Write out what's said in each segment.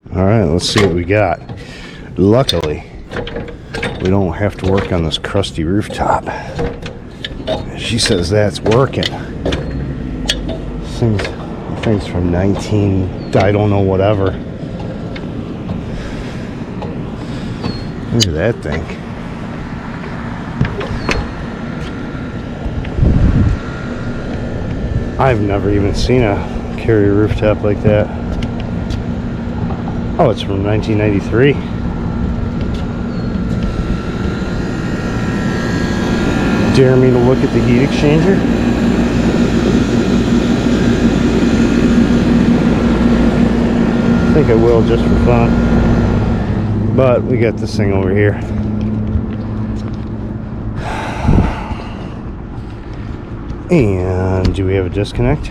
Alright, let's see what we got. Luckily, we don't have to work on this crusty rooftop. She says that's working. Things from 19, I don't know, whatever. Look at that thing. I've never even seen a carrier rooftop like that. Oh, it's from 1993. Dare me to look at the heat exchanger? I think I will, just for fun. But we got this thing over here. And do we have a disconnect?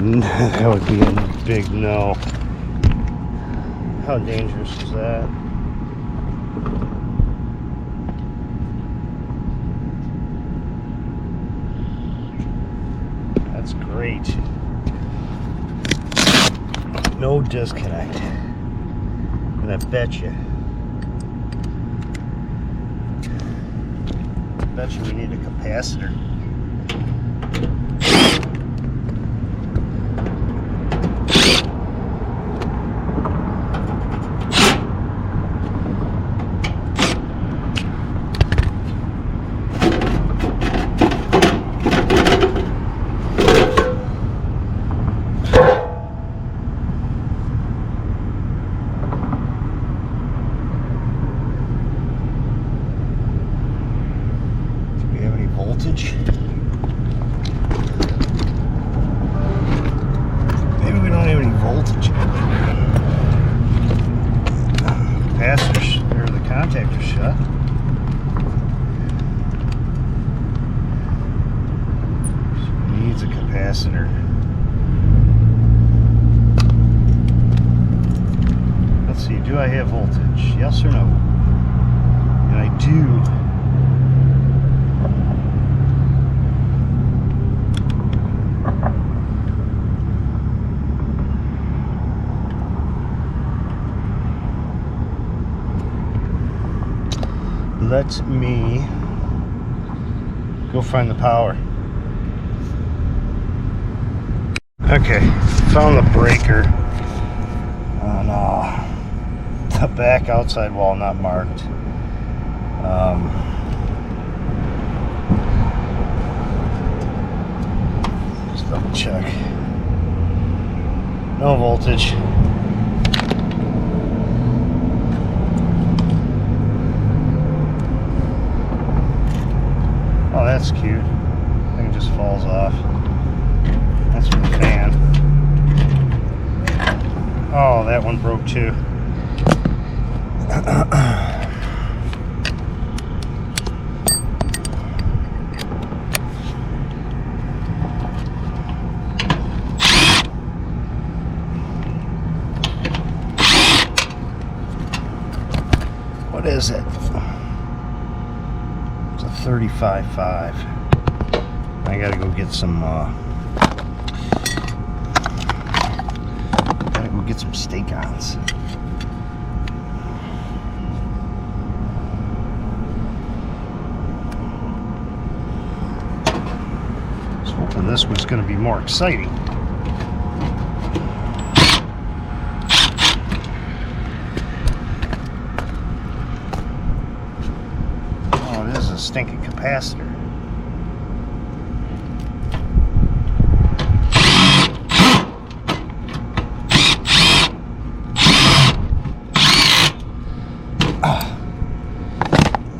That would be a big no. How dangerous is that? That's great. No disconnect. And I bet you we need a capacitor. Voltage. Maybe we don't have any voltage. Capacitors, or the contactor's shut. So it needs a capacitor. Let's see, do I have voltage? Yes or no? And I do. Let me go find the power. Okay, found the breaker on the back outside wall, not marked. Just double check. No voltage. Oh, that's cute. I think it just falls off. That's for the fan. Oh, that one broke too. What is it? 35.5. I gotta go get some steak-ons. I was hoping this was gonna be more exciting. Oh, it is a stinking capacitor.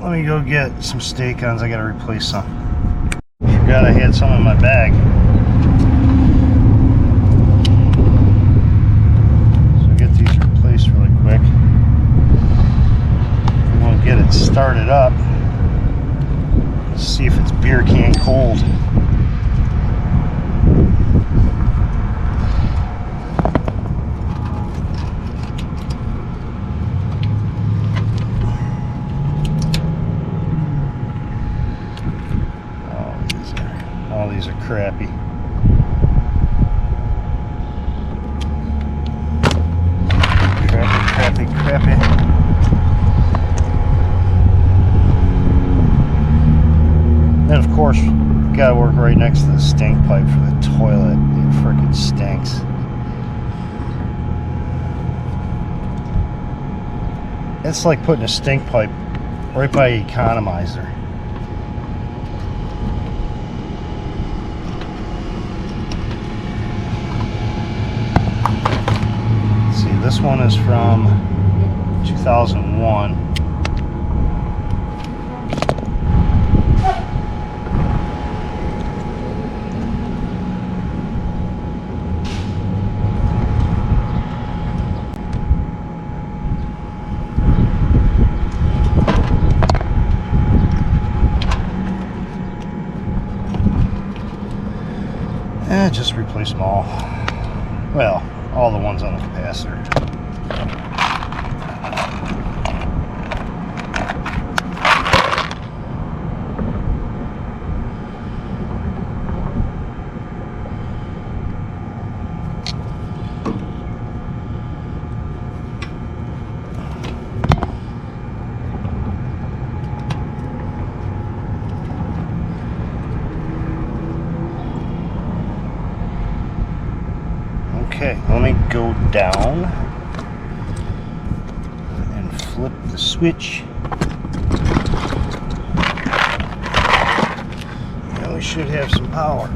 Let me go get some steak-ons. I gotta replace some. Forgot I had some in my bag. So get these replaced really quick. I'm gonna get it started up. Let's see if it's beer can cold. These are crappy. crappy. Then of course, you gotta work right next to the stink pipe for the toilet. It frickin' stinks. It's like putting a stink pipe right by an economizer. Let's see, this one is from 2001. Just replace them all. Well, all the ones on the capacitor. Okay, let me go down and flip the switch. Now we should have some power.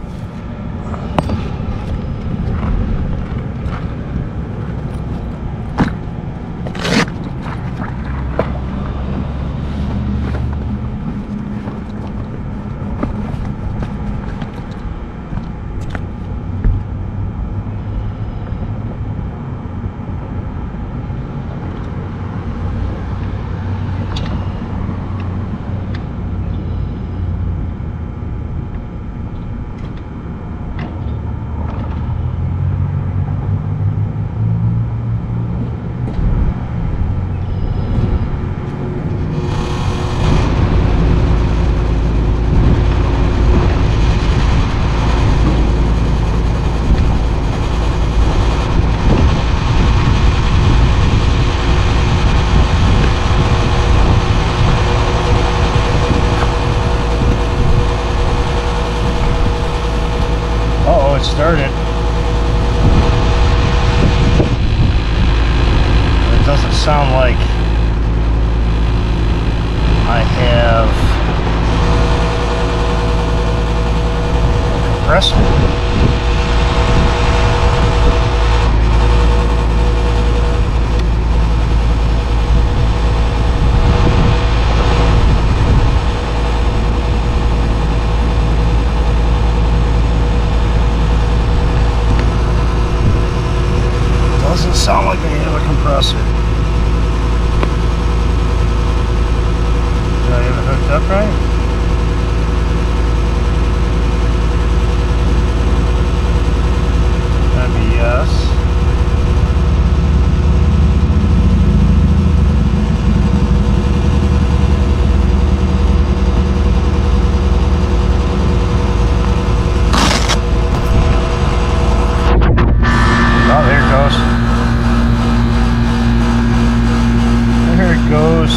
Started. It doesn't sound like I have a compressor. Doesn't sound like I have a compressor. Do I have it hooked up right? That'd be yes. Oh, there it goes. There it goes.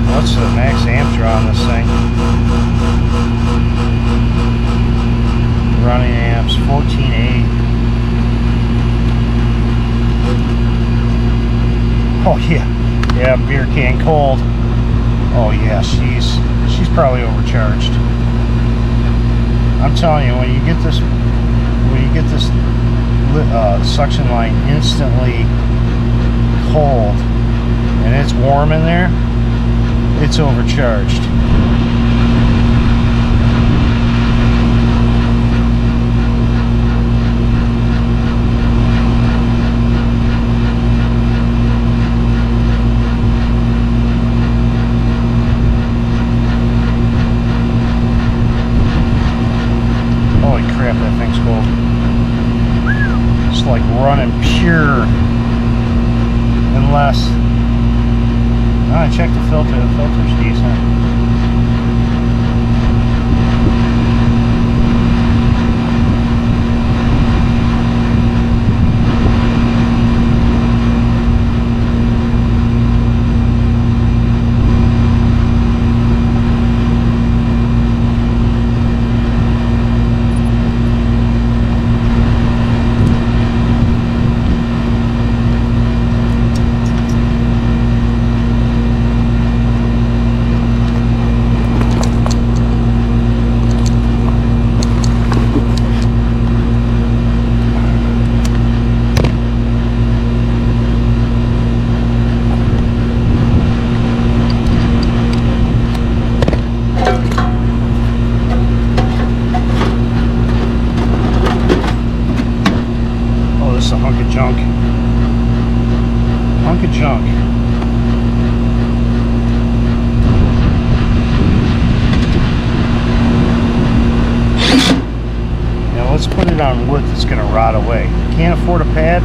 What's the max amp draw on this thing? Running amps 14.8. Oh yeah, yeah, beer can cold. Oh yeah, she's probably overcharged. I'm telling you, when you get this suction line instantly cold and it's warm in there, it's overcharged. Holy crap, that thing's cold. It's like running pure. Unless I checked the filter. The filter's decent. junk. Hunk of junk. Now let's put it on wood that's going to rot away. Can't afford a pad?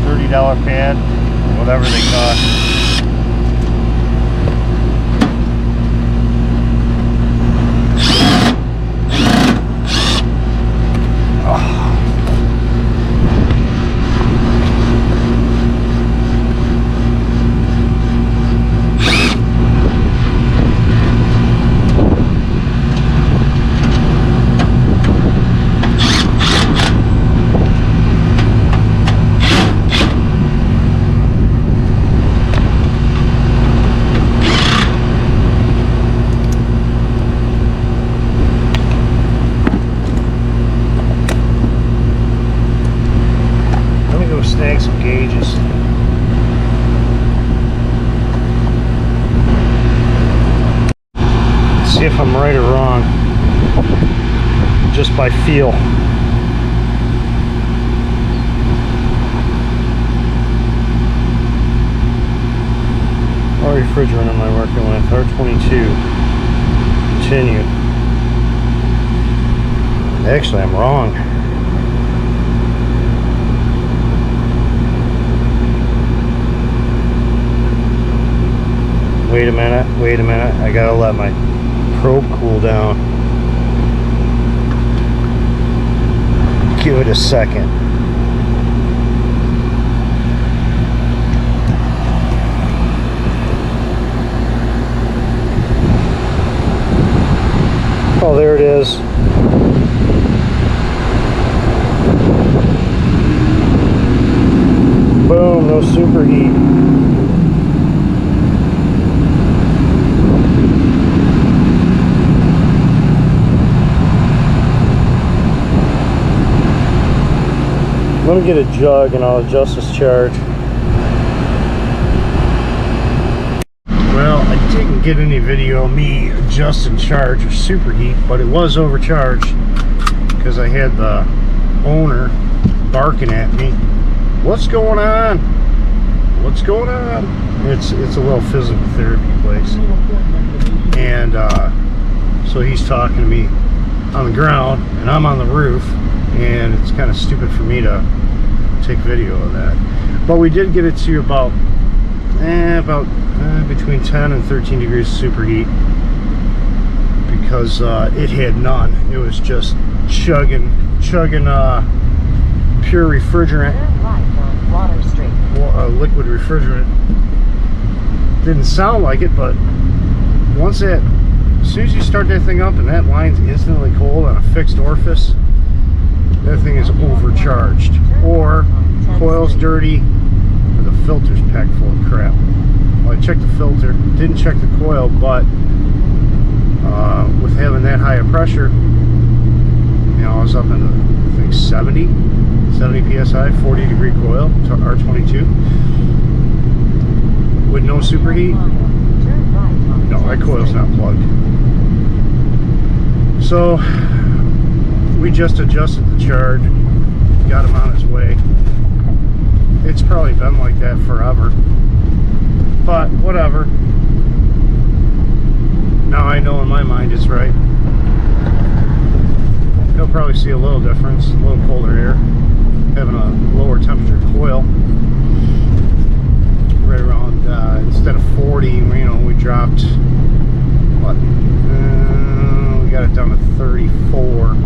$30 pad, or whatever they cost. Snag some gauges. Let's see if I'm right or wrong, just by feel. What refrigerant am I working with? R22. Continue. Actually, I'm wrong. Wait a minute, I gotta let my probe cool down. Give it a second. Oh, there it is. Boom, no superheat. Let me get a jug and I'll adjust this charge. Well, I didn't get any video of me adjusting charge or superheat, but it was overcharged because I had the owner barking at me. What's going on? What's going on? It's a little physical therapy place. And so he's talking to me on the ground and I'm on the roof. And it's kind of stupid for me to take video of that, but we did get it to about between 10 and 13 degrees superheat because it had none. It was just chugging pure refrigerant, liquid refrigerant. Didn't sound like it, but as soon as you start that thing up and that line's instantly cold on a fixed orifice, that thing is overcharged, or coil's dirty, or the filter's packed full of crap. Well, I checked the filter, didn't check the coil, but with having that high of pressure, you know, I was up in I think 70 psi, 40 degree coil, R22, with no superheat. No, that coil's not plugged. So we just adjusted the charge, got him on his way. It's probably been like that forever, but whatever. Now I know in my mind it's right. He'll probably see a little difference, a little colder air, having a lower temperature coil. Right around, instead of 40, you know, we dropped, what, we got it down to 34.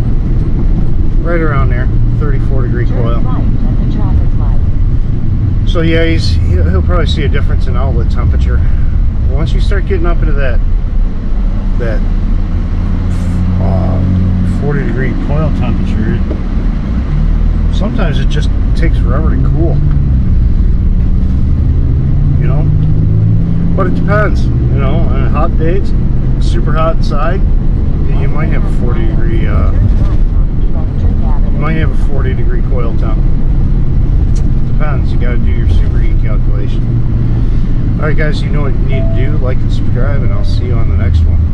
Right around there, 34 degree coil. So yeah, he'll probably see a difference in outlet temperature. Once you start getting up into that 40 degree coil temperature, sometimes it just takes forever to cool. You know? But it depends. You know, on hot days, super hot inside, you might have a 40 degree coil temp. Depends. You got to do your superheat calculation. Alright guys, you know what you need to do. Like and subscribe, and I'll see you on the next one.